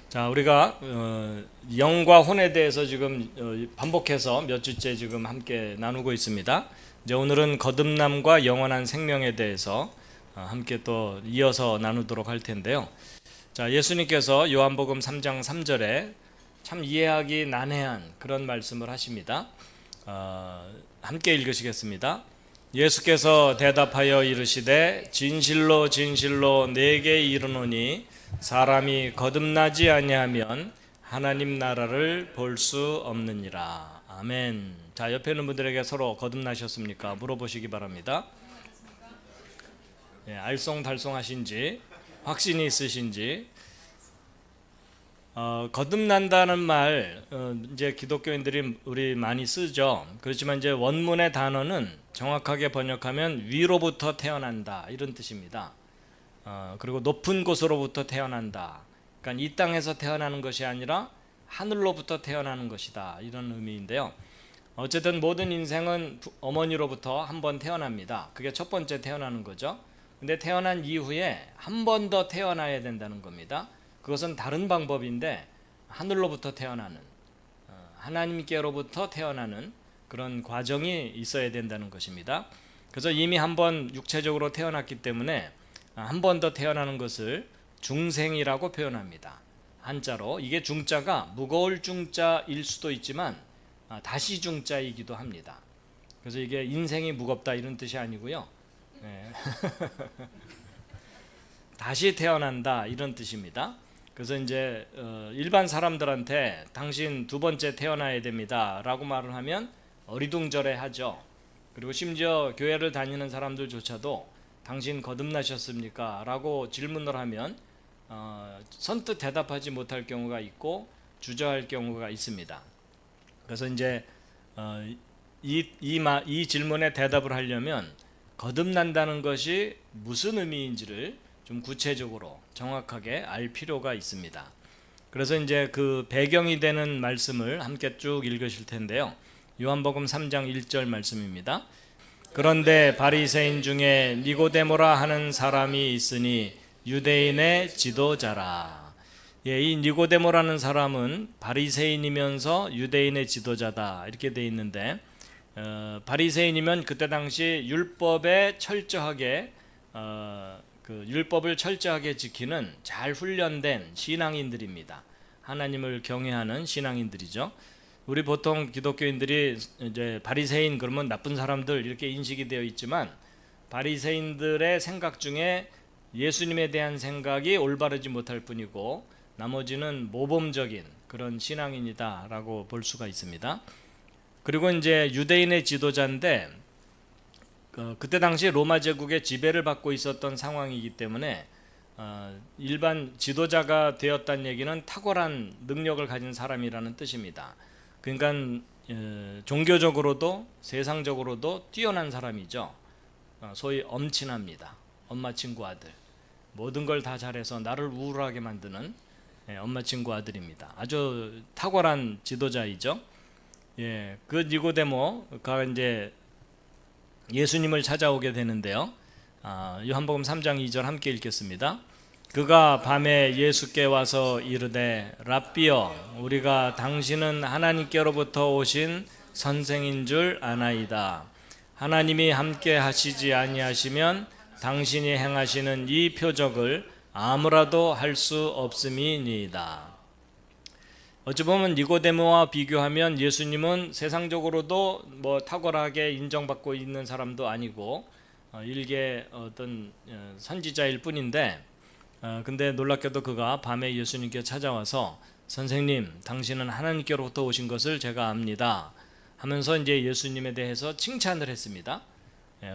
자, 우리가 영과 혼에 대해서 지금 반복해서 몇 주째 지금 함께 나누고 있습니다. 이제 오늘은 거듭남과 영원한 생명에 대해서 함께 또 이어서 나누도록 할 텐데요. 자, 예수님께서 요한복음 3장 3절에 참 이해하기 난해한 그런 말씀을 하십니다. 함께 읽으시겠습니다. 예수께서 대답하여 이르시되 진실로 진실로 내게 이르노니 사람이 거듭나지 아니하면 하나님 나라를 볼 수 없느니라. 아멘. 자, 옆에 있는 분들에게 서로 거듭나셨습니까? 물어보시기 바랍니다. 알쏭달쏭하신지 확신이 있으신지. 거듭난다는 말 이제 기독교인들이 우리 많이 쓰죠. 그렇지만 이제 원문의 단어는 정확하게 번역하면 위로부터 태어난다 이런 뜻입니다. 그리고 높은 곳으로부터 태어난다. 그러니까 이 땅에서 태어나는 것이 아니라 하늘로부터 태어나는 것이다 이런 의미인데요. 어쨌든 모든 인생은 어머니로부터 한 번 태어납니다. 그게 첫 번째 태어나는 거죠. 근데 태어난 이후에 한 번 더 태어나야 된다는 겁니다. 그것은 다른 방법인데 하늘로부터 태어나는, 하나님께로부터 태어나는 그런 과정이 있어야 된다는 것입니다. 그래서 이미 한 번 육체적으로 태어났기 때문에 한 번 더 태어나는 것을 중생이라고 표현합니다. 한자로. 이게 중자가 무거울 중자일 수도 있지만 다시 중자이기도 합니다. 그래서 이게 인생이 무겁다 이런 뜻이 아니고요. 다시 태어난다 이런 뜻입니다. 그래서 이제 일반 사람들한테 당신 두 번째 태어나야 됩니다 라고 말을 하면 어리둥절해 하죠. 그리고 심지어 교회를 다니는 사람들조차도 당신 거듭나셨습니까? 라고 질문을 하면 선뜻 대답하지 못할 경우가 있고 주저할 경우가 있습니다. 그래서 이제 이 질문에 대답을 하려면 거듭난다는 것이 무슨 의미인지를 좀 구체적으로 정확하게 알 필요가 있습니다. 그래서 이제 그 배경이 되는 말씀을 함께 쭉 읽으실 텐데요. 요한복음 3장 1절 말씀입니다. 그런데 바리새인 중에 니고데모라 하는 사람이 있으니 유대인의 지도자라. 이 니고데모라는 사람은 바리새인이면서 유대인의 지도자다 이렇게 돼 있는데, 바리새인이면 그때 당시 율법에 철저하게 그 율법을 철저하게 지키는 잘 훈련된 신앙인들입니다. 하나님을 경외하는 신앙인들이죠. 우리 보통 기독교인들이 이제 바리새인 그러면 나쁜 사람들 이렇게 인식이 되어 있지만, 바리새인들의 생각 중에 예수님에 대한 생각이 올바르지 못할 뿐이고 나머지는 모범적인 그런 신앙인이다라고 볼 수가 있습니다. 그리고 이제 유대인의 지도자인데 그때 당시 로마 제국의 지배를 받고 있었던 상황이기 때문에 일반 지도자가 되었다는 얘기는 탁월한 능력을 가진 사람이라는 뜻입니다. 그러니까 종교적으로도 세상적으로도 뛰어난 사람이죠. 소위 엄친합니다. 엄마 친구 아들. 모든 걸 다 잘해서 나를 우울하게 만드는 엄마 친구 아들입니다. 아주 탁월한 지도자이죠. 그 니고데모가 이제 예수님을 찾아오게 되는데요. 요한복음 3장 2절 함께 읽겠습니다. 그가 밤에 예수께 와서 이르되 랍비여 우리가 당신은 하나님께로부터 오신 선생인 줄 아나이다. 하나님이 함께 하시지 아니하시면 당신이 행하시는 이 표적을 아무라도 할 수 없음이니이다. 어찌 보면 니고데모와 비교하면 예수님은 세상적으로도 뭐 탁월하게 인정받고 있는 사람도 아니고 일개 어떤 선지자일 뿐인데, 근데 놀랍게도 그가 밤에 예수님께 찾아와서 선생님 당신은 하나님께로부터 오신 것을 제가 압니다 하면서 이제 예수님에 대해서 칭찬을 했습니다.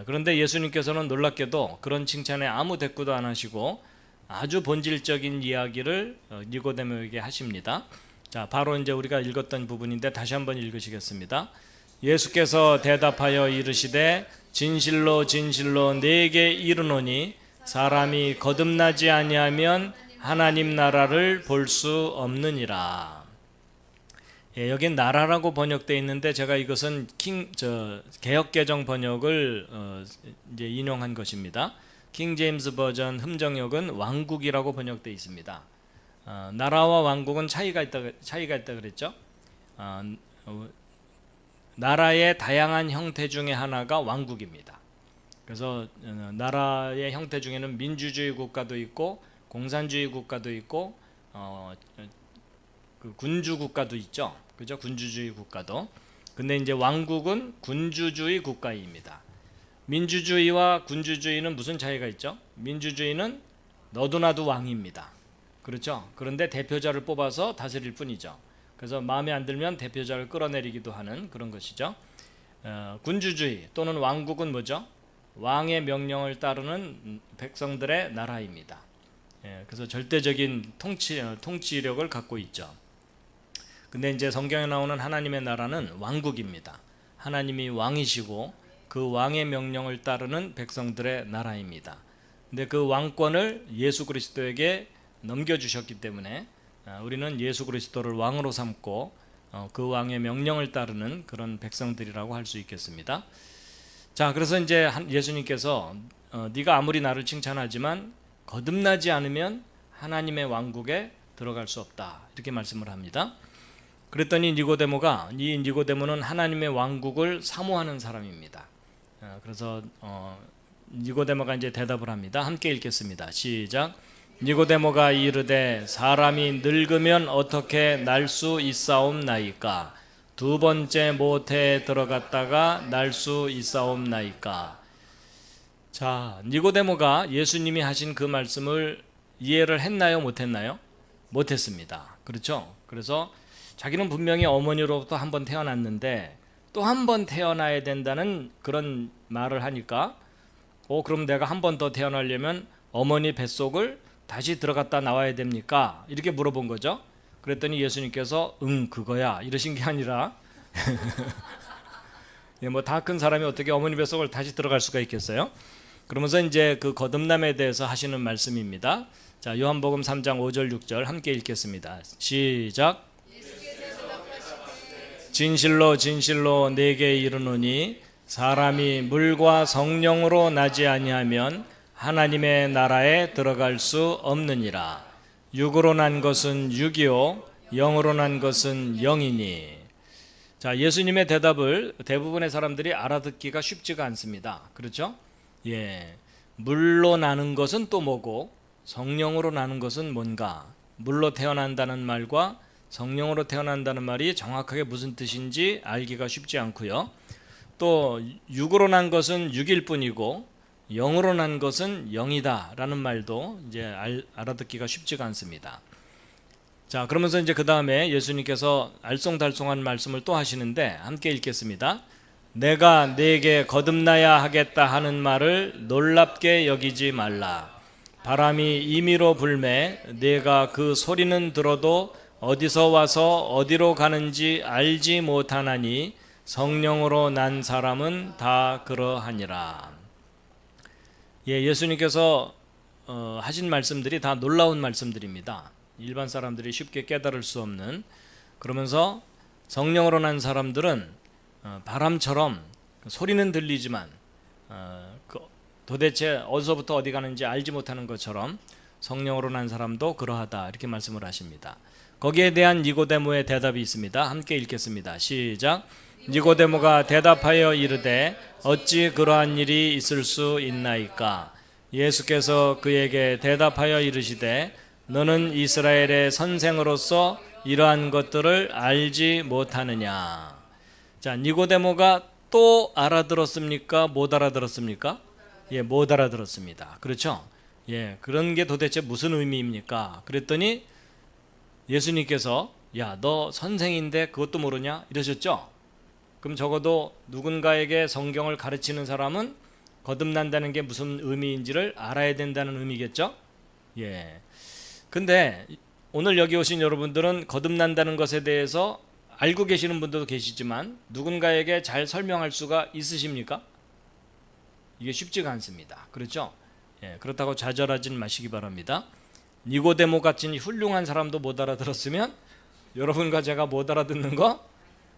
그런데 예수님께서는 놀랍게도 그런 칭찬에 아무 대꾸도 안 하시고 아주 본질적인 이야기를 니고데모에게 하십니다. 자, 바로 이제 우리가 읽었던 부분인데 다시 한번 읽으시겠습니다. 예수께서 대답하여 이르시되 진실로 진실로 내게 이르노니 사람이 거듭나지 아니하면 하나님 나라를 볼 수 없느니라. 여긴 나라라고 번역되어 있는데 제가 이것은 개역개정 번역을 이제 인용한 것입니다. 킹 제임스 버전 흠정역은 왕국이라고 번역되어 있습니다. 나라와 왕국은 차이가 있다 그랬죠. 나라의 다양한 형태 중에 하나가 왕국입니다. 그래서 나라의 형태 중에는 민주주의 국가도 있고 공산주의 국가도 있고 그 군주 국가도 있죠. 그죠? 군주주의 국가도. 근데 이제 왕국은 군주주의 국가입니다. 민주주의와 군주주의는 무슨 차이가 있죠? 민주주의는 너도 나도 왕입니다. 그렇죠? 그런데 대표자를 뽑아서 다스릴 뿐이죠. 그래서 마음에 안 들면 대표자를 끌어내리기도 하는 그런 것이죠. 군주주의 또는 왕국은 뭐죠? 왕의 명령을 따르는 백성들의 나라입니다. 그래서 절대적인 통치력을 갖고 있죠. 근데 이제 성경에 나오는 하나님의 나라는 왕국입니다. 하나님이 왕이시고 그 왕의 명령을 따르는 백성들의 나라입니다. 근데 그 왕권을 예수 그리스도에게 넘겨주셨기 때문에 우리는 예수 그리스도를 왕으로 삼고 그 왕의 명령을 따르는 그런 백성들이라고 할 수 있겠습니다. 자, 그래서 이제 예수님께서 네가 아무리 나를 칭찬하지만 거듭나지 않으면 하나님의 왕국에 들어갈 수 없다, 이렇게 말씀을 합니다. 그랬더니 니고데모는 하나님의 왕국을 사모하는 사람입니다. 그래서 니고데모가 이제 대답을 합니다. 함께 읽겠습니다. 시작. 니고데모가 이르되 사람이 늙으면 어떻게 날 수 있사옵나이까? 두 번째 모태에 들어갔다가 날 수 있사옵나이까? 자, 니고데모가 예수님이 하신 그 말씀을 이해를 했나요? 못했나요? 못했습니다. 그렇죠? 그래서 자기는 분명히 어머니로부터 한 번 태어났는데 또 한 번 태어나야 된다는 그런 말을 하니까 그럼 내가 한 번 더 태어나려면 어머니 뱃속을 다시 들어갔다 나와야 됩니까? 이렇게 물어본 거죠. 그랬더니 예수님께서 그거야 이러신 게 아니라 뭐 다 큰 사람이 어떻게 어머니 뱃속을 다시 들어갈 수가 있겠어요? 그러면서 이제 그 거듭남에 대해서 하시는 말씀입니다. 자, 요한복음 3장 5절 6절 함께 읽겠습니다. 시작. 진실로 진실로 내게 이르노니 사람이 물과 성령으로 나지 아니하면 하나님의 나라에 들어갈 수 없느니라. 육으로 난 것은 육이요 영으로 난 것은 영이니. 자, 예수님의 대답을 대부분의 사람들이 알아듣기가 쉽지가 않습니다. 그렇죠? 예, 물로 나는 것은 또 뭐고 성령으로 나는 것은 뭔가? 물로 태어난다는 말과 성령으로 태어난다는 말이 정확하게 무슨 뜻인지 알기가 쉽지 않고요. 또 육으로 난 것은 육일 뿐이고 영으로 난 것은 영이다라는 말도 이제 알아듣기가 쉽지가 않습니다. 자, 그러면서 이제 그 다음에 예수님께서 알쏭달쏭한 말씀을 또 하시는데 함께 읽겠습니다. 내가 네게 거듭나야 하겠다 하는 말을 놀랍게 여기지 말라. 바람이 임의로 불매 네가 그 소리는 들어도 어디서 와서 어디로 가는지 알지 못하나니 성령으로 난 사람은 다 그러하니라. 예수님께서 하신 말씀들이 다 놀라운 말씀들입니다. 일반 사람들이 쉽게 깨달을 수 없는. 그러면서 성령으로 난 사람들은 바람처럼 소리는 들리지만 도대체 어디서부터 어디 가는지 알지 못하는 것처럼 성령으로 난 사람도 그러하다, 이렇게 말씀을 하십니다. 거기에 대한 니고데모의 대답이 있습니다. 함께 읽겠습니다. 시작. 니고데모가 대답하여 이르되 어찌 그러한 일이 있을 수 있나이까? 예수께서 그에게 대답하여 이르시되 너는 이스라엘의 선생으로서 이러한 것들을 알지 못하느냐? 자, 니고데모가 또 알아들었습니까? 못 알아들었습니까? 못 알아들었습니다. 그렇죠? 그런 게 도대체 무슨 의미입니까? 그랬더니 예수님께서 야, 너 선생인데 그것도 모르냐? 이러셨죠? 그럼 적어도 누군가에게 성경을 가르치는 사람은 거듭난다는 게 무슨 의미인지를 알아야 된다는 의미겠죠? 근데 오늘 여기 오신 여러분들은 거듭난다는 것에 대해서 알고 계시는 분들도 계시지만 누군가에게 잘 설명할 수가 있으십니까? 이게 쉽지가 않습니다. 그렇죠? 그렇다고 좌절하진 마시기 바랍니다. 니고데모 같은 훌륭한 사람도 못 알아들었으면 여러분과 제가 못 알아듣는 거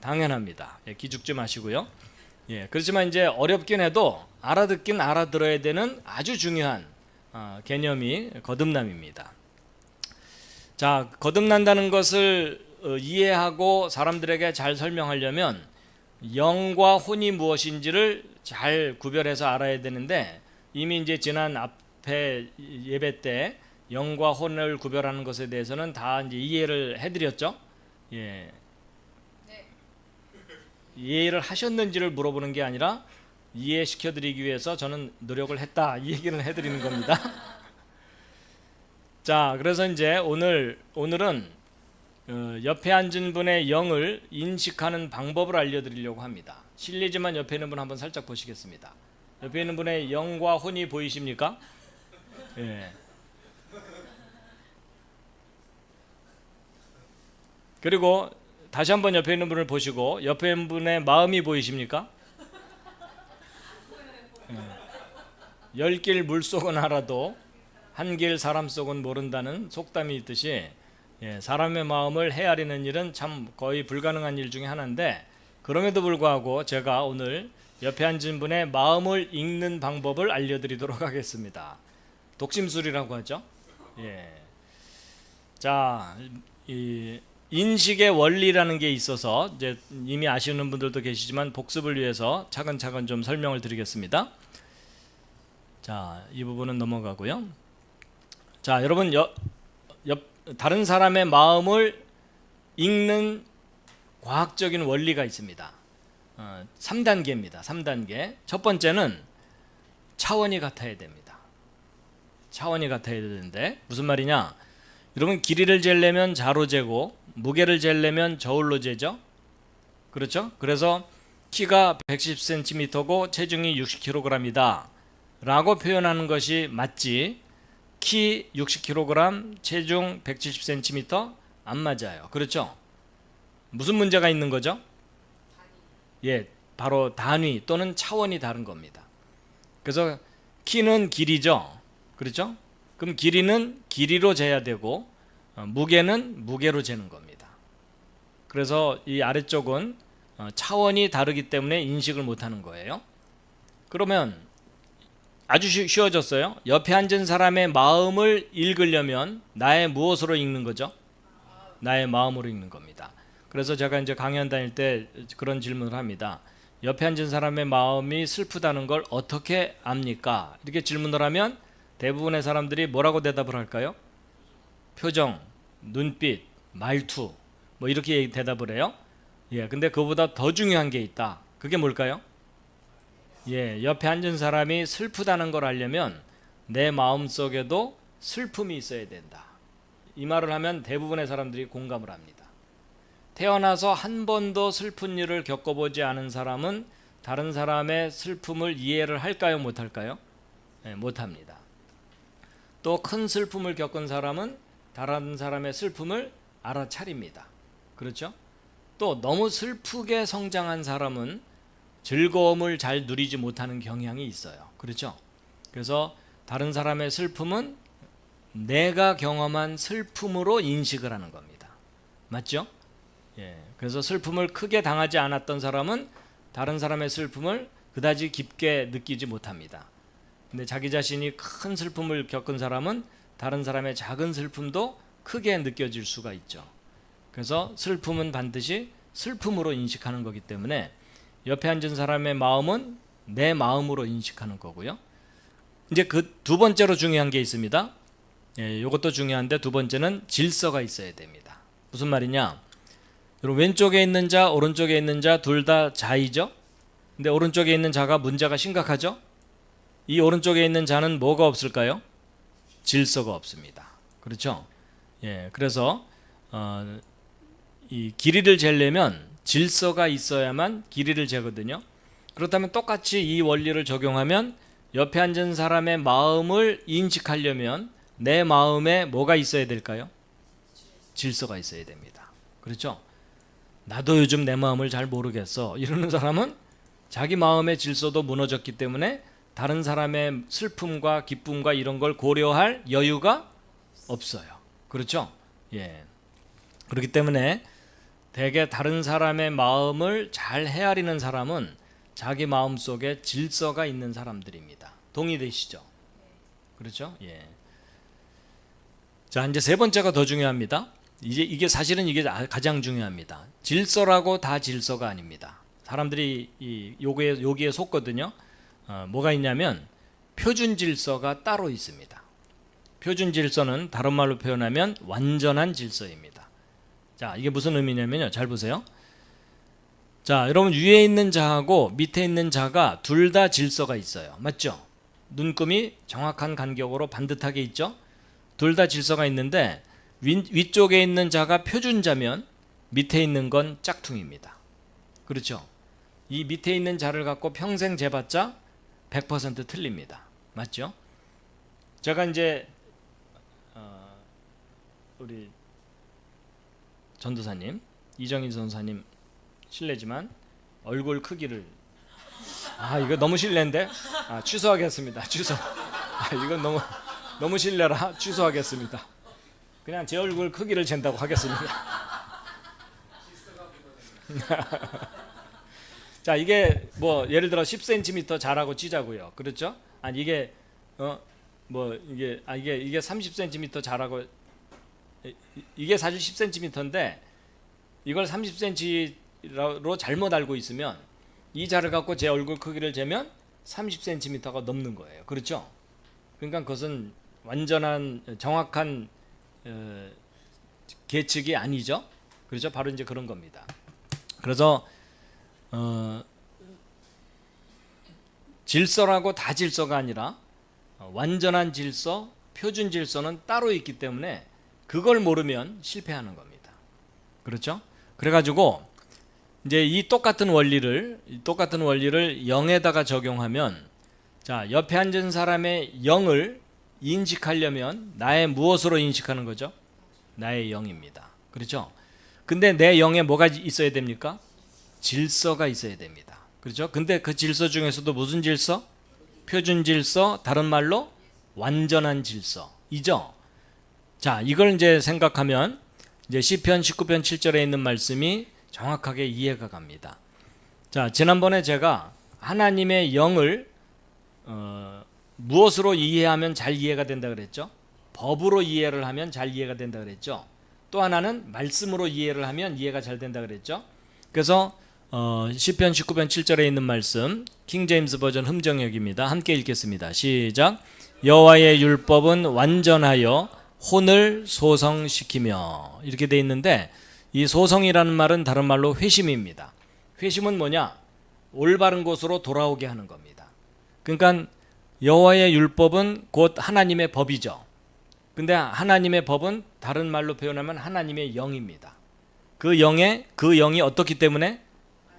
당연합니다. 기죽지 마시고요. 그렇지만 이제 어렵긴 해도 알아듣긴 알아들어야 되는 아주 중요한 개념이 거듭남입니다. 자, 거듭난다는 것을 이해하고 사람들에게 잘 설명하려면 영과 혼이 무엇인지를 잘 구별해서 알아야 되는데, 이미 이제 지난 앞에 예배 때 영과 혼을 구별하는 것에 대해서는 다 이제 이해를 해드렸죠. 예. 이해를 하셨는지를 물어보는 게 아니라 이해시켜드리기 위해서 저는 노력을 했다, 이 얘기를 해드리는 겁니다. 자, 그래서 이제 오늘은 옆에 앉은 분의 영을 인식하는 방법을 알려드리려고 합니다. 실례지만 옆에 있는 분 한번 살짝 보시겠습니다. 옆에 있는 분의 영과 혼이 보이십니까? 예. 그리고 다시 한번 옆에 있는 분을 보시고 옆에 있는 분의 마음이 보이십니까? 예. 10길 물속은 알아도 한 길 사람 속은 모른다는 속담이 있듯이, 예, 사람의 마음을 헤아리는 일은 참 거의 불가능한 일 중에 하나인데, 그럼에도 불구하고 제가 오늘 옆에 앉은 분의 마음을 읽는 방법을 알려드리도록 하겠습니다. 독심술이라고 하죠. 예. 자, 이 인식의 원리라는 게 있어서 이제 이미 아시는 분들도 계시지만 복습을 위해서 차근차근 좀 설명을 드리겠습니다. 자, 이 부분은 넘어가고요. 자, 여러분 다른 사람의 마음을 읽는 과학적인 원리가 있습니다. 3단계입니다. 3단계. 첫 번째는 차원이 같아야 됩니다. 차원이 같아야 되는데 무슨 말이냐? 여러분, 길이를 재려면 자로 재고 무게를 재려면 저울로 재죠. 그렇죠? 그래서 키가 110cm고 체중이 60kg이다 라고 표현하는 것이 맞지, 키 60kg, 체중 170cm 안 맞아요. 그렇죠? 무슨 문제가 있는 거죠? 예, 바로 단위 또는 차원이 다른 겁니다. 그래서 키는 길이죠. 그렇죠? 그럼 길이는 길이로 재야 되고 무게는 무게로 재는 겁니다. 그래서 이 아래쪽은 차원이 다르기 때문에 인식을 못하는 거예요. 그러면 아주 쉬워졌어요. 옆에 앉은 사람의 마음을 읽으려면 나의 무엇으로 읽는 거죠? 나의 마음으로 읽는 겁니다. 그래서 제가 이제 강연 다닐 때 그런 질문을 합니다. 옆에 앉은 사람의 마음이 슬프다는 걸 어떻게 압니까? 이렇게 질문을 하면 대부분의 사람들이 뭐라고 대답을 할까요? 표정, 눈빛, 말투, 뭐 이렇게 대답을 해요. 예, 근데 그보다 더 중요한 게 있다. 그게 뭘까요? 예, 옆에 앉은 사람이 슬프다는 걸 알려면 내 마음 속에도 슬픔이 있어야 된다. 이 말을 하면 대부분의 사람들이 공감을 합니다. 태어나서 한 번도 슬픈 일을 겪어보지 않은 사람은 다른 사람의 슬픔을 이해를 할까요? 못할까요? 네, 못합니다. 또 큰 슬픔을 겪은 사람은 다른 사람의 슬픔을 알아차립니다. 그렇죠? 또 너무 슬프게 성장한 사람은 즐거움을 잘 누리지 못하는 경향이 있어요. 그렇죠? 그래서 다른 사람의 슬픔은 내가 경험한 슬픔으로 인식을 하는 겁니다. 맞죠? 예. 그래서 슬픔을 크게 당하지 않았던 사람은 다른 사람의 슬픔을 그다지 깊게 느끼지 못합니다. 근데 자기 자신이 큰 슬픔을 겪은 사람은 다른 사람의 작은 슬픔도 크게 느껴질 수가 있죠. 그래서 슬픔은 반드시 슬픔으로 인식하는 거기 때문에 옆에 앉은 사람의 마음은 내 마음으로 인식하는 거고요. 이제 그 두 번째로 중요한 게 있습니다. 예, 이것도 중요한데 두 번째는 질서가 있어야 됩니다. 무슨 말이냐? 여러분, 왼쪽에 있는 자, 오른쪽에 있는 자 둘 다 자이죠. 근데 오른쪽에 있는 자가 문제가 심각하죠. 이 오른쪽에 있는 자는 뭐가 없을까요? 질서가 없습니다. 그렇죠? 예, 그래서 이 길이를 재려면 질서가 있어야만 길이를 재거든요. 그렇다면 똑같이 이 원리를 적용하면 옆에 앉은 사람의 마음을 인식하려면 내 마음에 뭐가 있어야 될까요? 질서가 있어야 됩니다. 그렇죠? 나도 요즘 내 마음을 잘 모르겠어 이러는 사람은 자기 마음의 질서도 무너졌기 때문에 다른 사람의 슬픔과 기쁨과 이런 걸 고려할 여유가 없어요. 그렇죠? 예. 그렇기 때문에 대개 다른 사람의 마음을 잘 헤아리는 사람은 자기 마음 속에 질서가 있는 사람들입니다. 동의되시죠? 그렇죠? 예. 자, 이제 세 번째가 더 중요합니다. 이게 사실은 이게 가장 중요합니다. 질서라고 다 질서가 아닙니다. 사람들이 여기에 속거든요. 뭐가 있냐면 표준 질서가 따로 있습니다. 표준 질서는 다른 말로 표현하면 완전한 질서입니다. 자, 이게 무슨 의미냐면요. 잘 보세요. 자, 여러분 위에 있는 자하고 밑에 있는 자가 둘 다 질서가 있어요. 맞죠? 눈금이 정확한 간격으로 반듯하게 있죠? 둘 다 질서가 있는데 위쪽에 있는 자가 표준자면 밑에 있는 건 짝퉁입니다. 그렇죠? 이 밑에 있는 자를 갖고 평생 재봤자 100% 틀립니다. 맞죠? 제가 이제 우리 전도사님, 이정인 전도사님 실례지만 얼굴 크기를 이거 너무 실례인데 취소하겠습니다. 취소. 이건 너무 실례라 취소하겠습니다. 그냥 제 얼굴 크기를 잰다고 하겠습니다. 자, 이게 뭐 예를 들어 10cm 자라고 치자고요. 그렇죠? 아니 이게 이게 30cm 자라고, 이게 사실 10cm인데 이걸 30cm로 잘못 알고 있으면 이 자를 갖고 제 얼굴 크기를 재면 30cm가 넘는 거예요. 그렇죠? 그러니까 그것은 완전한 정확한 계측이 아니죠. 그렇죠? 바로 이제 그런 겁니다. 그래서 질서라고 다 질서가 아니라 완전한 질서, 표준 질서는 따로 있기 때문에 그걸 모르면 실패하는 겁니다. 그렇죠? 그래가지고 이제 이 똑같은 원리를 0에다가 적용하면, 자, 옆에 앉은 사람의 0을 인식하려면 나의 무엇으로 인식하는 거죠? 나의 0입니다. 그렇죠? 근데 내 0에 뭐가 있어야 됩니까? 질서가 있어야 됩니다. 그렇죠? 근데 그 질서 중에서도 무슨 질서? 표준 질서, 다른 말로 완전한 질서이죠. 자, 이걸 이제 생각하면 이제 시편 19편 7절에 있는 말씀이 정확하게 이해가 갑니다. 자, 지난번에 제가 하나님의 영을 무엇으로 이해하면 잘 이해가 된다 그랬죠? 법으로 이해를 하면 잘 이해가 된다 그랬죠? 또 하나는 말씀으로 이해를 하면 이해가 잘 된다 그랬죠? 그래서 시편 19편 7절에 있는 말씀, 킹제임스 버전 흠정역입니다. 함께 읽겠습니다. 시작. 여호와의 율법은 완전하여 혼을 소성시키며, 이렇게 돼 있는데 이 소성이라는 말은 다른 말로 회심입니다. 회심은 뭐냐? 올바른 곳으로 돌아오게 하는 겁니다. 그러니까 여호와의 율법은 곧 하나님의 법이죠. 근데 하나님의 법은 다른 말로 표현하면 하나님의 영입니다. 그 영이 어떻기 때문에?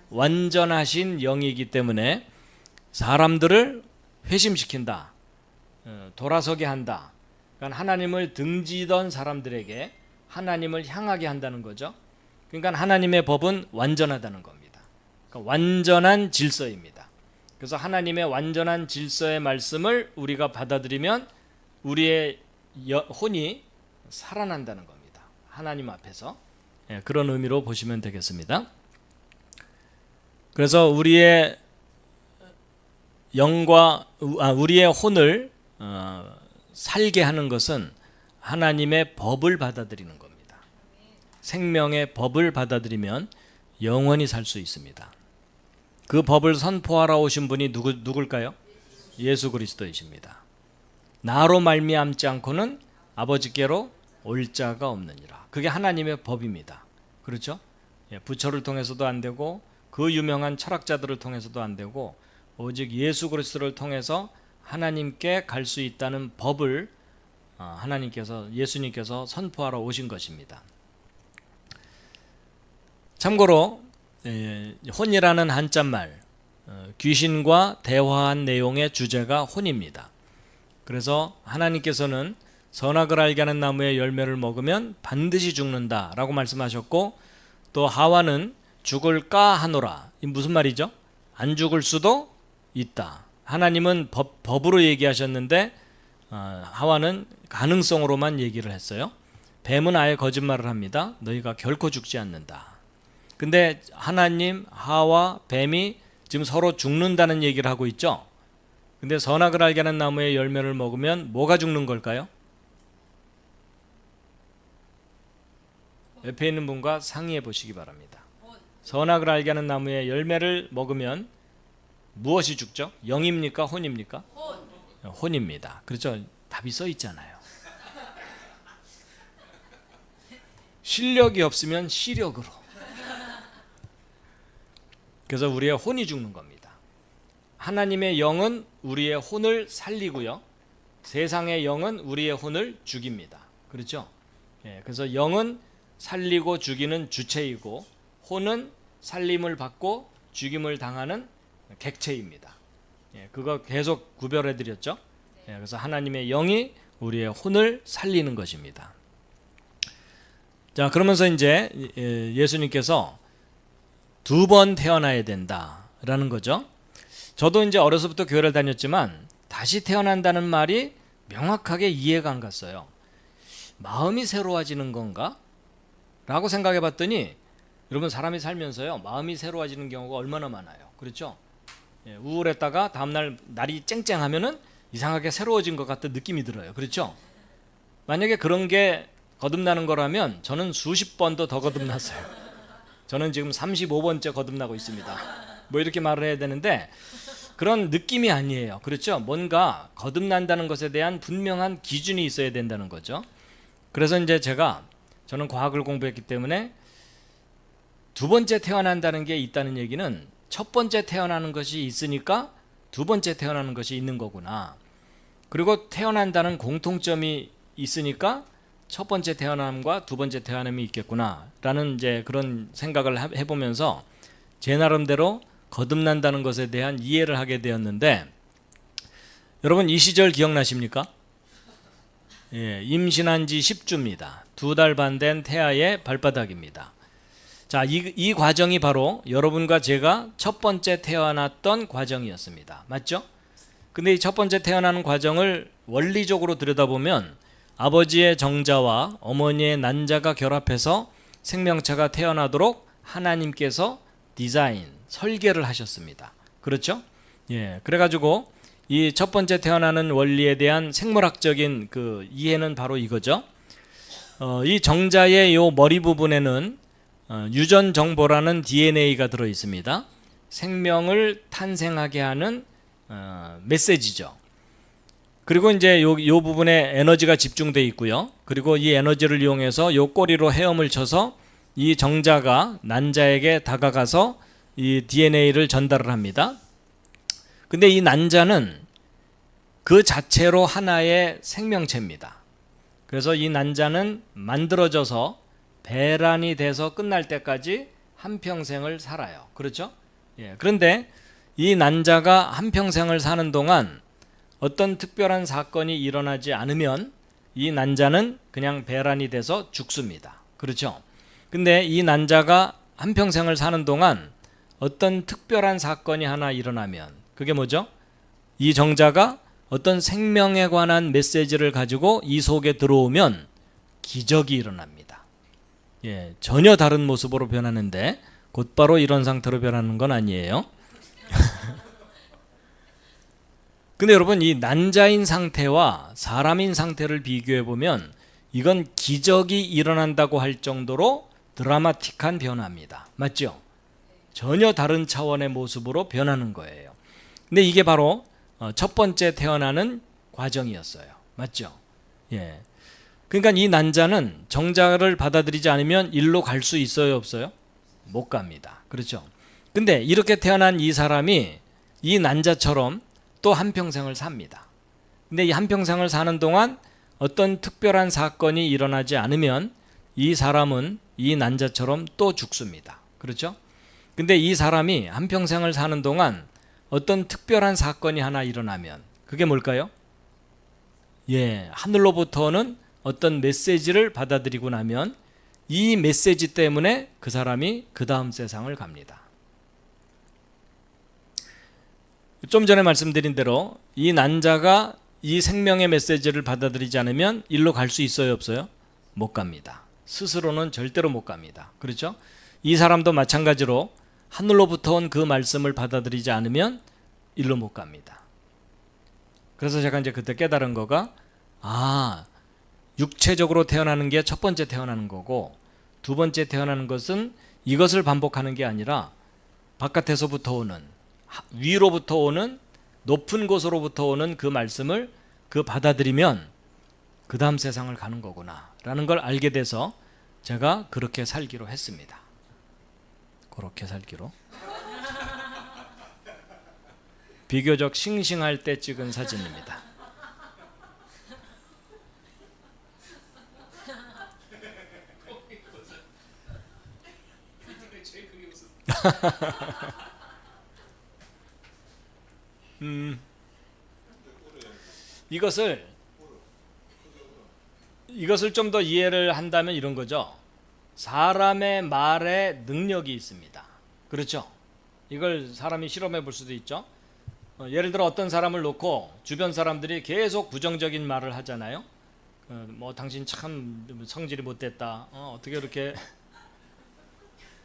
완전하신 영이기 때문에 사람들을 회심시킨다, 돌아서게 한다. 그러니까 하나님을 등지던 사람들에게 하나님을 향하게 한다는 거죠. 그러니까 하나님의 법은 완전하다는 겁니다. 그러니까 완전한 질서입니다. 그래서 하나님의 완전한 질서의 말씀을 우리가 받아들이면 우리의 혼이 살아난다는 겁니다. 하나님 앞에서. 그런 의미로 보시면 되겠습니다. 그래서 우리의 영과 우리의 혼을 살게 하는 것은 하나님의 법을 받아들이는 겁니다. 생명의 법을 받아들이면 영원히 살 수 있습니다. 그 법을 선포하러 오신 분이 누굴까요? 예수 그리스도이십니다. 나로 말미암지 않고는 아버지께로 올 자가 없느니라. 그게 하나님의 법입니다. 그렇죠? 부처를 통해서도 안 되고 그 유명한 철학자들을 통해서도 안 되고 오직 예수 그리스도를 통해서 하나님께 갈 수 있다는 법을 예수님께서 선포하러 오신 것입니다. 참고로 혼이라는 한자말, 귀신과 대화한 내용의 주제가 혼입니다. 그래서 하나님께서는 선악을 알게 하는 나무의 열매를 먹으면 반드시 죽는다라고 말씀하셨고, 또 하와는 죽을까 하노라. 이 무슨 말이죠? 안 죽을 수도 있다. 하나님은 법으로 얘기하셨는데 하와는 가능성으로만 얘기를 했어요. 뱀은 아예 거짓말을 합니다. 너희가 결코 죽지 않는다. 근데 하나님, 하와, 뱀이 지금 서로 죽는다는 얘기를 하고 있죠. 근데 선악을 알게 하는 나무의 열매를 먹으면 뭐가 죽는 걸까요? 옆에 있는 분과 상의해 보시기 바랍니다. 선악을 알게 하는 나무의 열매를 먹으면 무엇이 죽죠? 영입니까? 혼입니까? 혼입니다. 그렇죠? 답이 써 있잖아요. 실력이 없으면 시력으로. 그래서 우리의 혼이 죽는 겁니다. 하나님의 영은 우리의 혼을 살리고요. 세상의 영은 우리의 혼을 죽입니다. 그렇죠? 그래서 영은 살리고 죽이는 주체이고 혼은 살림을 받고 죽임을 당하는 객체입니다. 그거 계속 구별해 드렸죠? 그래서 하나님의 영이 우리의 혼을 살리는 것입니다. 자, 그러면서 이제 예수님께서 2번 태어나야 된다라는 거죠. 저도 이제 어려서부터 교회를 다녔지만 다시 태어난다는 말이 명확하게 이해가 안 갔어요. 마음이 새로워지는 건가? 라고 생각해 봤더니 여러분 사람이 살면서요 마음이 새로워지는 경우가 얼마나 많아요. 그렇죠? 우울했다가 다음날 날이 쨍쨍하면은 이상하게 새로워진 것 같은 느낌이 들어요. 그렇죠? 만약에 그런 게 거듭나는 거라면 저는 수십 번도 더 거듭났어요. 저는 지금 35번째 거듭나고 있습니다. 뭐 이렇게 말을 해야 되는데 그런 느낌이 아니에요. 그렇죠? 뭔가 거듭난다는 것에 대한 분명한 기준이 있어야 된다는 거죠. 그래서 이제 저는 과학을 공부했기 때문에 2번째 태어난다는 게 있다는 얘기는 첫 번째 태어나는 것이 있으니까 2번째 태어나는 것이 있는 거구나. 그리고 태어난다는 공통점이 있으니까 첫 번째 태어남과 2번째 태어남이 있겠구나 라는 이제 그런 생각을 해보면서 제 나름대로 거듭난다는 것에 대한 이해를 하게 되었는데, 여러분 이 시절 기억나십니까? 임신한 지 10주입니다. 2달 반 된 태아의 발바닥입니다. 자, 이 과정이 바로 여러분과 제가 첫 번째 태어났던 과정이었습니다. 맞죠? 근데 이 첫 번째 태어나는 과정을 원리적으로 들여다보면 아버지의 정자와 어머니의 난자가 결합해서 생명체가 태어나도록 하나님께서 설계를 하셨습니다. 그렇죠? 그래가지고 이 첫 번째 태어나는 원리에 대한 생물학적인 그 이해는 바로 이거죠. 이 정자의 요 머리 부분에는 유전 정보라는 DNA가 들어 있습니다. 생명을 탄생하게 하는 메시지죠. 그리고 이제 요 부분에 에너지가 집중되어 있고요. 그리고 이 에너지를 이용해서 요 꼬리로 헤엄을 쳐서 이 정자가 난자에게 다가가서 이 DNA를 전달을 합니다. 근데 이 난자는 그 자체로 하나의 생명체입니다. 그래서 이 난자는 만들어져서 배란이 돼서 끝날 때까지 한평생을 살아요. 그렇죠? 그런데 이 난자가 한평생을 사는 동안 어떤 특별한 사건이 일어나지 않으면 이 난자는 그냥 배란이 돼서 죽습니다. 그렇죠? 근데 이 난자가 한평생을 사는 동안 어떤 특별한 사건이 하나 일어나면 그게 뭐죠? 이 정자가 어떤 생명에 관한 메시지를 가지고 이 속에 들어오면 기적이 일어납니다. 전혀 다른 모습으로 변하는데 곧바로 이런 상태로 변하는 건 아니에요. 근데 여러분 이 난자인 상태와 사람인 상태를 비교해 보면 이건 기적이 일어난다고 할 정도로 드라마틱한 변화입니다. 맞죠? 전혀 다른 차원의 모습으로 변하는 거예요. 근데 이게 바로 첫 번째 태어나는 과정이었어요. 맞죠? 그러니까 이 난자는 정자를 받아들이지 않으면 일로 갈 수 있어요, 없어요? 못 갑니다. 그렇죠? 근데 이렇게 태어난 이 사람이 이 난자처럼 또 한평생을 삽니다. 근데 이 한평생을 사는 동안 어떤 특별한 사건이 일어나지 않으면 이 사람은 이 난자처럼 또 죽습니다. 그렇죠? 근데 이 사람이 한평생을 사는 동안 어떤 특별한 사건이 하나 일어나면 그게 뭘까요? 하늘로부터는 어떤 메시지를 받아들이고 나면 이 메시지 때문에 그 사람이 그 다음 세상을 갑니다. 좀 전에 말씀드린 대로 이 난자가 이 생명의 메시지를 받아들이지 않으면 일로 갈 수 있어요, 없어요? 못 갑니다. 스스로는 절대로 못 갑니다. 그렇죠? 이 사람도 마찬가지로 하늘로부터 온 그 말씀을 받아들이지 않으면 일로 못 갑니다. 그래서 제가 이제 그때 깨달은 거가 육체적으로 태어나는 게 첫 번째 태어나는 거고 두 번째 태어나는 것은 이것을 반복하는 게 아니라 바깥에서부터 오는, 위로부터 오는, 높은 곳으로부터 오는 그 말씀을 받아들이면 그 다음 세상을 가는 거구나 라는 걸 알게 돼서 제가 그렇게 살기로 했습니다. 그렇게 살기로. 비교적 싱싱할 때 찍은 사진입니다. 이것을 좀 더 이해를 한다면 이런 거죠. 사람의 말에 능력이 있습니다. 그렇죠? 이걸 사람이 실험해 볼 수도 있죠. 예를 들어 어떤 사람을 놓고 주변 사람들이 계속 부정적인 말을 하잖아요. 뭐 당신 참 성질이 못됐다. 어떻게 이렇게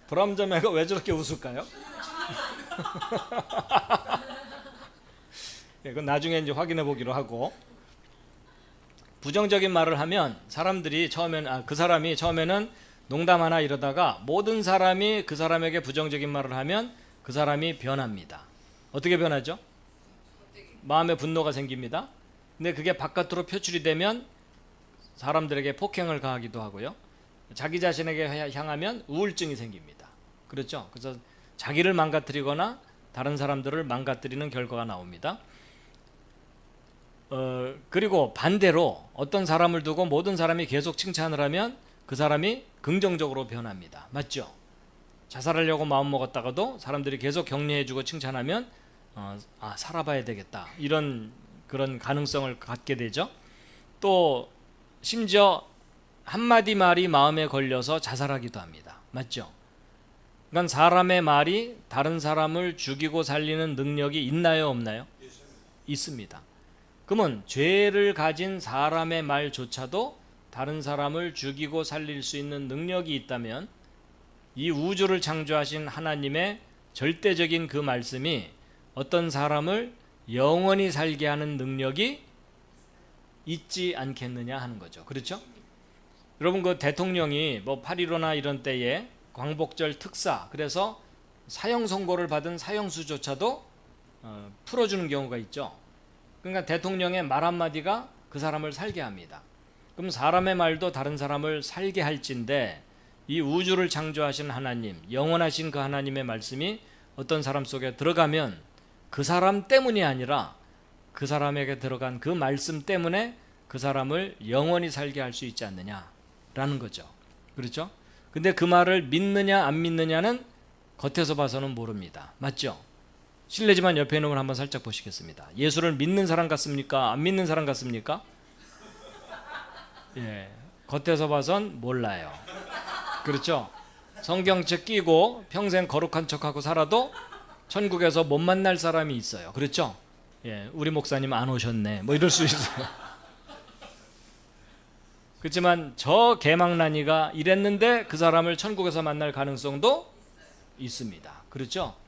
브람자매가 왜 저렇게 웃을까요? 그건 나중에 이제 확인해 보기로 하고, 부정적인 말을 하면 사람들이 처음에는 그 사람이 처음에는 농담하나 이러다가 모든 사람이 그 사람에게 부정적인 말을 하면 그 사람이 변합니다. 어떻게 변하죠? 마음에 분노가 생깁니다. 근데 그게 바깥으로 표출이 되면 사람들에게 폭행을 가하기도 하고요. 자기 자신에게 향하면 우울증이 생깁니다. 그렇죠? 그래서 자기를 망가뜨리거나 다른 사람들을 망가뜨리는 결과가 나옵니다. 그리고 반대로 어떤 사람을 두고 모든 사람이 계속 칭찬을 하면 그 사람이 긍정적으로 변합니다. 맞죠? 자살하려고 마음먹었다가도 사람들이 계속 격려해주고 칭찬하면 살아봐야 되겠다, 이런 그런 가능성을 갖게 되죠. 또 심지어 한마디 말이 마음에 걸려서 자살하기도 합니다. 맞죠? 그러니까 사람의 말이 다른 사람을 죽이고 살리는 능력이 있나요, 없나요? 있습니다. 그러면 죄를 가진 사람의 말조차도 다른 사람을 죽이고 살릴 수 있는 능력이 있다면 이 우주를 창조하신 하나님의 절대적인 그 말씀이 어떤 사람을 영원히 살게 하는 능력이 있지 않겠느냐 하는 거죠. 그렇죠? 여러분, 그 대통령이 뭐 8.15나 이런 때에 광복절 특사, 그래서 사형 선고를 받은 사형수조차도 풀어주는 경우가 있죠. 그러니까 대통령의 말 한마디가 그 사람을 살게 합니다. 그럼 사람의 말도 다른 사람을 살게 할진데, 이 우주를 창조하신 하나님, 영원하신 그 하나님의 말씀이 어떤 사람 속에 들어가면 그 사람 때문이 아니라 그 사람에게 들어간 그 말씀 때문에 그 사람을 영원히 살게 할 수 있지 않느냐라는 거죠. 그렇죠? 근데 그 말을 믿느냐 안 믿느냐는 겉에서 봐서는 모릅니다. 맞죠? 실례지만 옆에 있는 분 한번 살짝 보시겠습니다. 예수를 믿는 사람 같습니까? 안 믿는 사람 같습니까? 예, 겉에서 봐선 몰라요. 그렇죠? 성경책 끼고 평생 거룩한 척하고 살아도 천국에서 못 만날 사람이 있어요. 그렇죠? 예, 우리 목사님 안 오셨네, 뭐 이럴 수 있어요. 그렇지만 저 개망나니가 이랬는데 그 사람을 천국에서 만날 가능성도 있습니다. 그렇죠?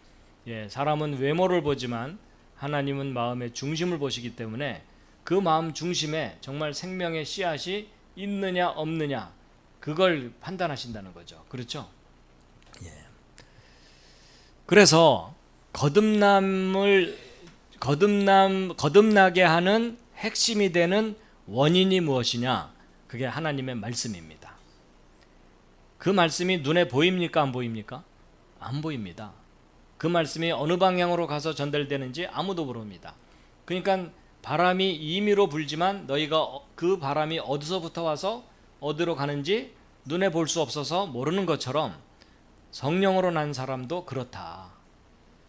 예, 사람은 외모를 보지만 하나님은 마음의 중심을 보시기 때문에 그 마음 중심에 정말 생명의 씨앗이 있느냐 없느냐, 그걸 판단하신다는 거죠. 그렇죠? 예. 그래서 거듭나게 하는 핵심이 되는 원인이 무엇이냐? 그게 하나님의 말씀입니다. 그 말씀이 눈에 보입니까? 안 보입니까? 안 보입니다. 그 말씀이 어느 방향으로 가서 전달되는지 아무도 모릅니다. 그러니까 바람이 임의로 불지만 너희가 그 바람이 어디서부터 와서 어디로 가는지 눈에 볼 수 없어서 모르는 것처럼 성령으로 난 사람도 그렇다.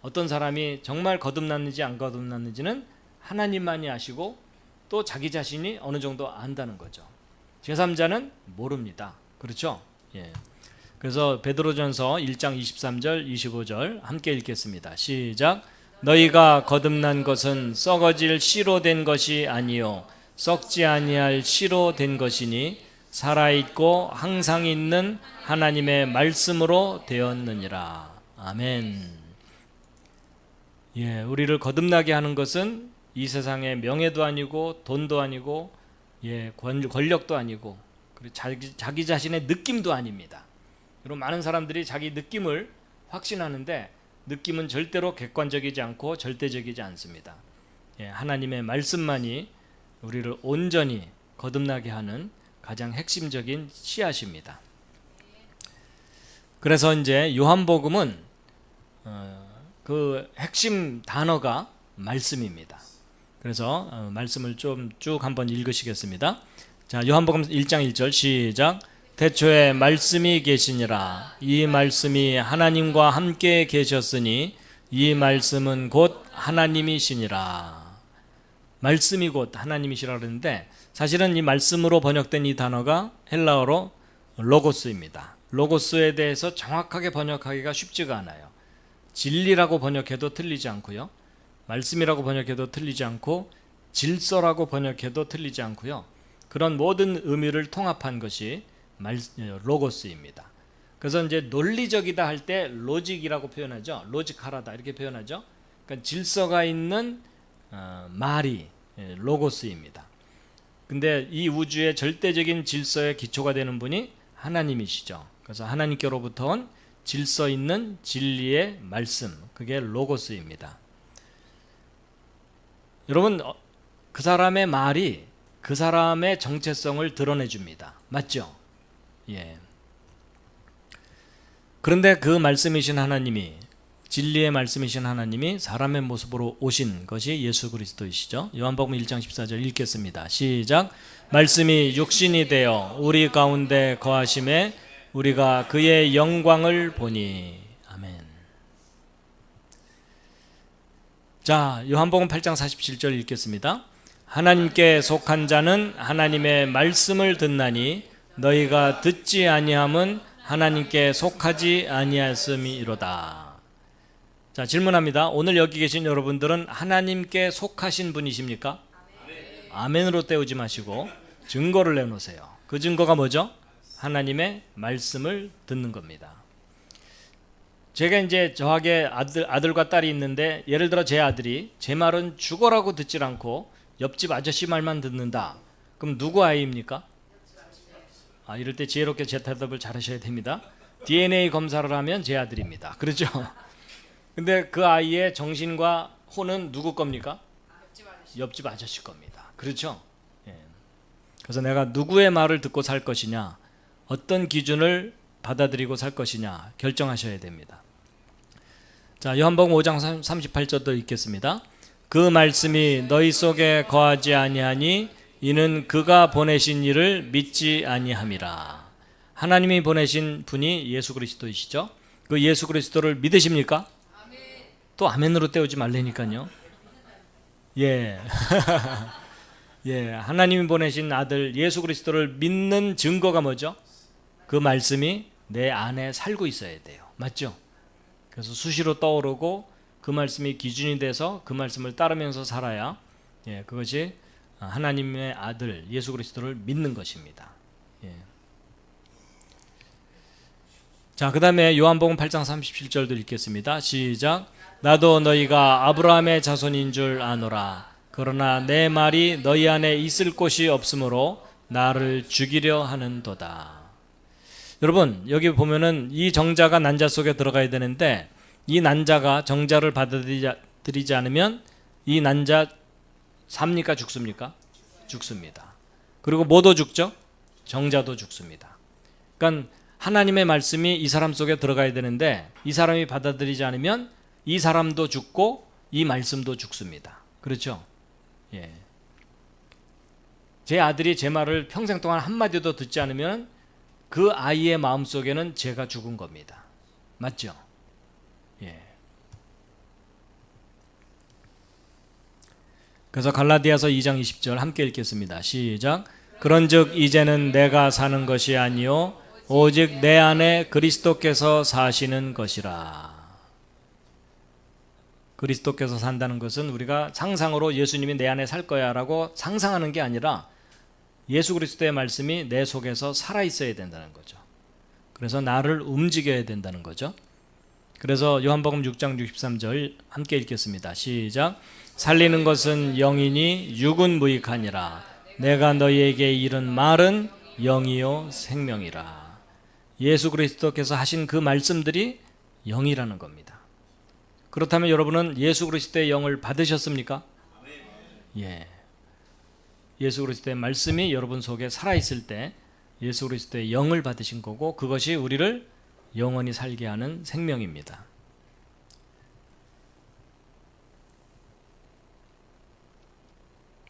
어떤 사람이 정말 거듭났는지 안 거듭났는지는 하나님만이 아시고 또 자기 자신이 어느 정도 안다는 거죠. 제3자는 모릅니다. 그렇죠? 예. 그래서 베드로전서 1장 23절 25절 함께 읽겠습니다. 시작. 너희가 거듭난 것은 썩어질 씨로 된 것이 아니요 썩지 아니할 씨로 된 것이니 살아있고 항상 있는 하나님의 말씀으로 되었느니라. 아멘. 예, 우리를 거듭나게 하는 것은 이 세상의 명예도 아니고 돈도 아니고 권력도 아니고 자기 자신의 느낌도 아닙니다. 여러분, 많은 사람들이 자기 느낌을 확신하는데 느낌은 절대로 객관적이지 않고 절대적이지 않습니다. 하나님의 말씀만이 우리를 온전히 거듭나게 하는 가장 핵심적인 씨앗입니다. 그래서 이제 요한복음은 그 핵심 단어가 말씀입니다. 그래서 말씀을 좀 쭉 한번 읽으시겠습니다. 자, 요한복음 1장 1절 시작. 태초에 말씀이 계시니라. 이 말씀이 하나님과 함께 계셨으니 이 말씀은 곧 하나님이시니라. 말씀이 곧 하나님이시라 그러는데 사실은 이 말씀으로 번역된 이 단어가 헬라어로 로고스입니다. 로고스에 대해서 정확하게 번역하기가 쉽지가 않아요. 진리라고 번역해도 틀리지 않고요. 말씀이라고 번역해도 틀리지 않고 질서라고 번역해도 틀리지 않고요. 그런 모든 의미를 통합한 것이 로고스입니다. 그래서 이제 논리적이다 할 때 로직이라고 표현하죠. 로직하라다 이렇게 표현하죠. 그러니까 질서가 있는 말이 로고스입니다. 근데 이 우주의 절대적인 질서의 기초가 되는 분이 하나님이시죠. 그래서 하나님께로부터 온 질서 있는 진리의 말씀, 그게 로고스입니다. 여러분, 그 사람의 말이 그 사람의 정체성을 드러내줍니다. 맞죠? 예. 그런데 그 말씀이신 하나님이, 진리의 말씀이신 하나님이 사람의 모습으로 오신 것이 예수 그리스도이시죠. 요한복음 1장 14절 읽겠습니다. 시작. 말씀이 육신이 되어 우리 가운데 거하심에 우리가 그의 영광을 보니. 아멘. 자, 요한복음 8장 47절 읽겠습니다. 하나님께 속한 자는 하나님의 말씀을 듣나니 너희가 듣지 아니함은 하나님께 속하지 아니하였음이로다. 자, 질문합니다. 오늘 여기 계신 여러분들은 하나님께 속하신 분이십니까? 아멘으로 때우지 마시고 증거를 내놓으세요. 그 증거가 뭐죠? 하나님의 말씀을 듣는 겁니다. 제가 이제 저에게 아들과 딸이 있는데, 예를 들어 제 아들이 제 말은 죽어라고 듣질 않고 옆집 아저씨 말만 듣는다. 그럼 누구 아이입니까? 이럴 때 지혜롭게 제 대답을 잘 하셔야 됩니다. DNA 검사를 하면 제 아들입니다. 그렇죠? 근데 그 아이의 정신과 혼은 누구 겁니까? 옆집 아저씨 겁니다. 그렇죠? 예. 그래서 내가 누구의 말을 듣고 살 것이냐, 어떤 기준을 받아들이고 살 것이냐 결정하셔야 됩니다. 자, 요한복음 5장 38절도 읽겠습니다. 그 말씀이 너희 속에 거하지 아니하니 이는 그가 보내신 이를 믿지 아니함이라. 하나님이 보내신 분이 예수 그리스도이시죠. 그 예수 그리스도를 믿으십니까? 아멘. 또 아멘으로 때우지 말라니까요. 예. 예, 하나님이 보내신 아들 예수 그리스도를 믿는 증거가 뭐죠? 그 말씀이 내 안에 살고 있어야 돼요. 맞죠? 그래서 수시로 떠오르고 그 말씀이 기준이 돼서 그 말씀을 따르면서 살아야, 그것이 하나님의 아들 예수 그리스도를 믿는 것입니다. 예. 자, 그 다음에 요한복음 8장 37절도 읽겠습니다. 시작. 나도 너희가 아브라함의 자손인 줄 아노라. 그러나 내 말이 너희 안에 있을 곳이 없으므로 나를 죽이려 하는도다. 여러분, 여기 보면은 이 정자가 난자 속에 들어가야 되는데, 이 난자가 정자를 받아들이지 않으면 이 난자 삽니까? 죽습니까? 죽습니다. 그리고 뭐도 죽죠? 정자도 죽습니다. 그러니까 하나님의 말씀이 이 사람 속에 들어가야 되는데, 이 사람이 받아들이지 않으면 이 사람도 죽고 이 말씀도 죽습니다. 그렇죠? 예. 제 아들이 제 말을 평생 동안 한마디도 듣지 않으면 그 아이의 마음속에는 제가 죽은 겁니다. 맞죠? 예. 그래서 갈라디아서 2장 20절 함께 읽겠습니다. 시작. 그런즉 이제는 내가 사는 것이 아니요 오직 내 안에 그리스도께서 사시는 것이라. 그리스도께서 산다는 것은 우리가 상상으로 예수님이 내 안에 살 거야 라고 상상하는 게 아니라 예수 그리스도의 말씀이 내 속에서 살아있어야 된다는 거죠. 그래서 나를 움직여야 된다는 거죠. 그래서 요한복음 6장 63절 함께 읽겠습니다. 시작. 살리는 것은 영이니 육은 무익하니라. 내가 너희에게 이른 말은 영이요 생명이라. 예수 그리스도께서 하신 그 말씀들이 영이라는 겁니다. 그렇다면 여러분은 예수 그리스도의 영을 받으셨습니까? 예. 예수 그리스도의 말씀이 여러분 속에 살아있을 때 예수 그리스도의 영을 받으신 거고, 그것이 우리를 영원히 살게 하는 생명입니다.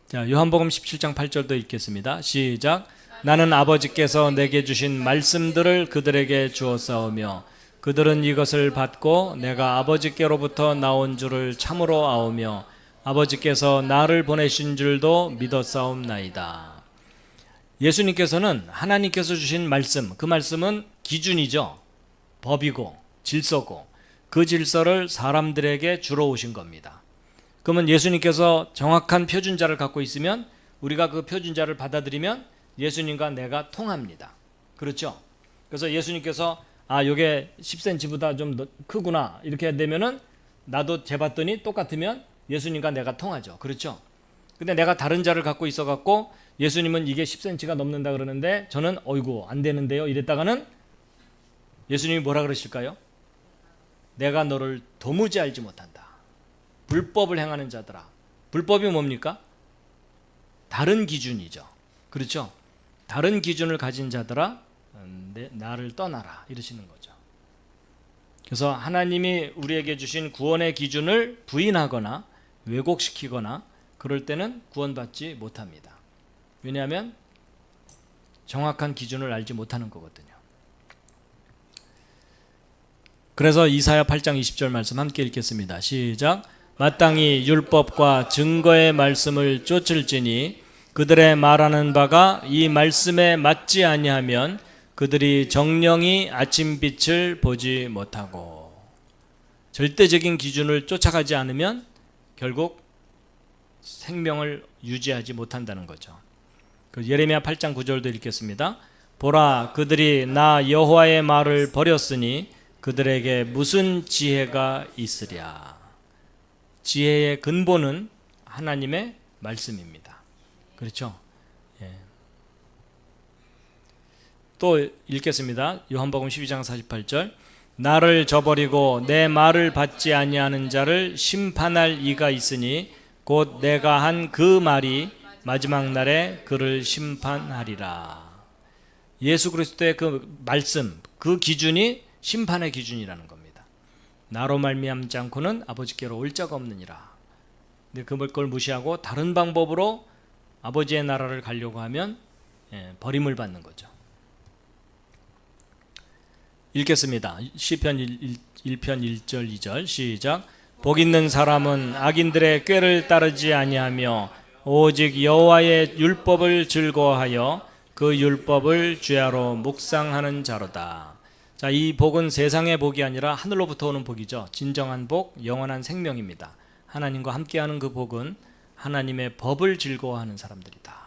자, 요한복음 17장 8절도 읽겠습니다. 시작. 나는 아버지께서 내게 주신 말씀들을 그들에게 주었사오며 그들은 이것을 받고 내가 아버지께로부터 나온 줄을 참으로 아오며 아버지께서 나를 보내신 줄도 믿었사옵나이다. 예수님께서는 하나님께서 주신 말씀, 그 말씀은 기준이죠. 법이고 질서고, 그 질서를 사람들에게 주러 오신 겁니다. 그러면 예수님께서 정확한 표준자를 갖고 있으면 우리가 그 표준자를 받아들이면 예수님과 내가 통합니다. 그렇죠? 그래서 예수님께서 요게 10cm보다 좀 크구나 이렇게 되면은 나도 재봤더니 똑같으면 예수님과 내가 통하죠. 그렇죠? 근데 내가 다른 자를 갖고 있어 갖고 예수님은 이게 10cm가 넘는다 그러는데 저는 어이구 안 되는데요 이랬다가는 예수님이 뭐라 그러실까요? 내가 너를 도무지 알지 못한다. 불법을 행하는 자들아. 불법이 뭡니까? 다른 기준이죠. 그렇죠? 다른 기준을 가진 자들아 나를 떠나라 이러시는 거죠. 그래서 하나님이 우리에게 주신 구원의 기준을 부인하거나 왜곡시키거나 그럴 때는 구원받지 못합니다. 왜냐하면 정확한 기준을 알지 못하는 거거든요. 그래서 이사야 8장 20절 말씀 함께 읽겠습니다. 시작. 마땅히 율법과 증거의 말씀을 쫓을지니 그들의 말하는 바가 이 말씀에 맞지 아니하면 그들이 정령이 아침빛을 보지 못하고, 절대적인 기준을 쫓아가지 않으면 결국 생명을 유지하지 못한다는 거죠. 예레미야 8장 9절도 읽겠습니다. 보라, 그들이 나 여호와의 말을 버렸으니 그들에게 무슨 지혜가 있으랴. 지혜의 근본은 하나님의 말씀입니다. 그렇죠? 예. 또 읽겠습니다. 요한복음 12장 48절. 나를 저버리고 내 말을 받지 아니하는 자를 심판할 이가 있으니 곧 내가 한 그 말이 마지막 날에 그를 심판하리라. 예수 그리스도의 그 말씀, 그 기준이 심판의 기준이라는 겁니다. 나로 말미암지 않고는 아버지께로 올 자가 없느니라. 근데 그걸 무시하고 다른 방법으로 아버지의 나라를 가려고 하면 버림을 받는 거죠. 읽겠습니다. 시편 1편 1절 2절 시작. 복 있는 사람은 악인들의 꾀를 따르지 아니하며 오직 여호와의 율법을 즐거워하여 그 율법을 주야로 묵상하는 자로다. 자, 이 복은 세상의 복이 아니라 하늘로부터 오는 복이죠. 진정한 복, 영원한 생명입니다. 하나님과 함께하는 그 복은 하나님의 법을 즐거워하는 사람들이다.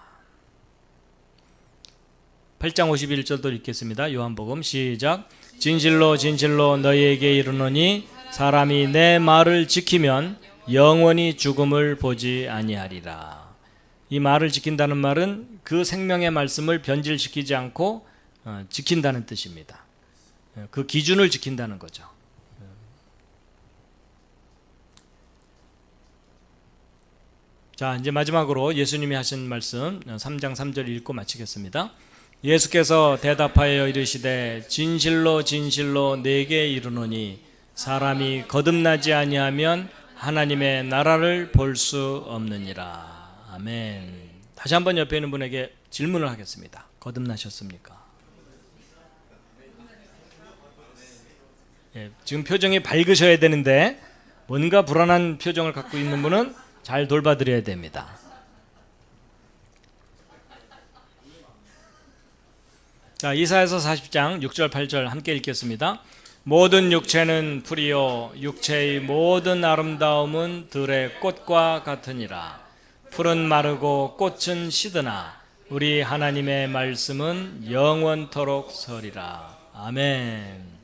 8장 51절도 읽겠습니다. 요한복음 시작. 진실로 진실로 너희에게 이르노니 사람이 내 말을 지키면 영원히 죽음을 보지 아니하리라. 이 말을 지킨다는 말은 그 생명의 말씀을 변질시키지 않고 지킨다는 뜻입니다. 그 기준을 지킨다는 거죠. 자, 이제 마지막으로 예수님이 하신 말씀 3장 3절 읽고 마치겠습니다. 예수께서 대답하여 이르시되 진실로 진실로 내게 이르노니 사람이 거듭나지 아니하면 하나님의 나라를 볼 수 없느니라. 아멘. 다시 한번 옆에 있는 분에게 질문을 하겠습니다. 거듭나셨습니까? 지금 표정이 밝으셔야 되는데 뭔가 불안한 표정을 갖고 있는 분은 잘 돌봐드려야 됩니다. 자, 이사야서 40장 6절 8절 함께 읽겠습니다. 모든 육체는 풀이요 육체의 모든 아름다움은 들의 꽃과 같으니라. 풀은 마르고 꽃은 시드나 우리 하나님의 말씀은 영원토록 서리라. 아멘.